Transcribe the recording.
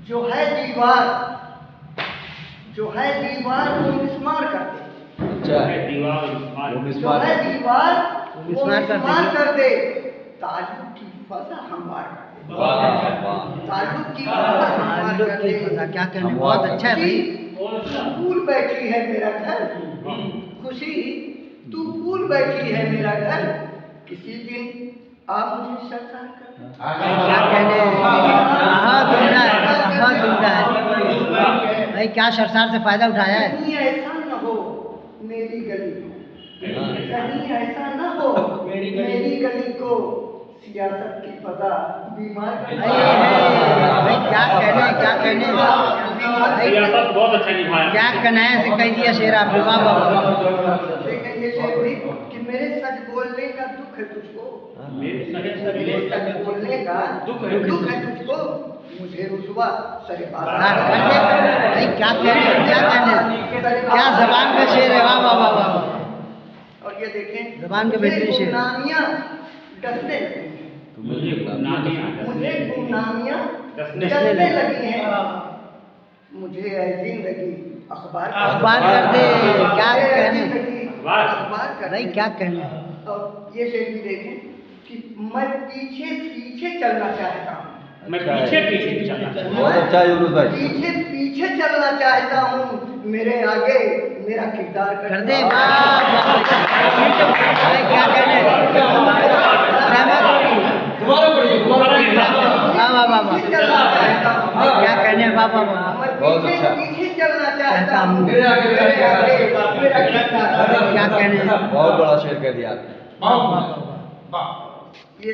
जो है दीवार वो मिस्मार कर दे। अच्छा है दीवार जो मिस्मार है दीवार वो मिस्मार मिस्मार कर दे। ताल्लुक की फजा हमवार कर दे। वाह वाह ताल्लुक की फजा हमवार कर दे। क्या कहने, बहुत अच्छा है भाई। फूल बैठी है मेरा घर, खुशी तू फूल बैठी है मेरा घर, किसी दिन आप मुझे सरकार कर। क्या कहने, बहुत उम्दा है, बहुत उम्दा है भाई। क्या सरसार से फायदा उठाया है। कहीं ऐसा न हो मेरी गली को, कहीं ऐसा न हो मेरी गली को सियासत की फजा बीमार कर दे। भाई क्या कहने सियासत बहुत अच्छा निभाया। क्या कनाया से कह दिया शेर आपने। वाह वाह। लेकिन ये शेर भी कि मेरे सच बोलने का दुख है तुझको, मेरे सच बोलने का दुख है तुझको, मुझे रुसवा सरे भाई क्या कहने, क्या जबान का शेर है। वाह वाह वाह वाह। और ये देखें जबान के बेहतरीन शेर। गुमनामियां डसने लगी हैं, मुझे गुमनामियां डसने लगी हैं, मुझे ऐ जिंदगी अखबार कर दे। क्या कहने अखबार कर भाई, दे। क्या कहने। और ये शेर भी देखें कि मैं पीछे चलना चाहता हूँ, मैं पीछे चलना चाहता हूँ। बहुत अच्छा है यूनुस भाई। पीछे चलना चाहता हूँ, मेरे आगे मेरा किरदार कर दे। वाह भाई क्या कहने, वाह वाह वाह वाह। क्या कहने, वाह वाह वाह। बहुत अच्छा। पीछे चलना चाहता हूँ, मेरे आगे मेरा किरदार। क्या कहने, बहुत बड़ा शेर कह दिया आपने। वाह वाह वाह। ये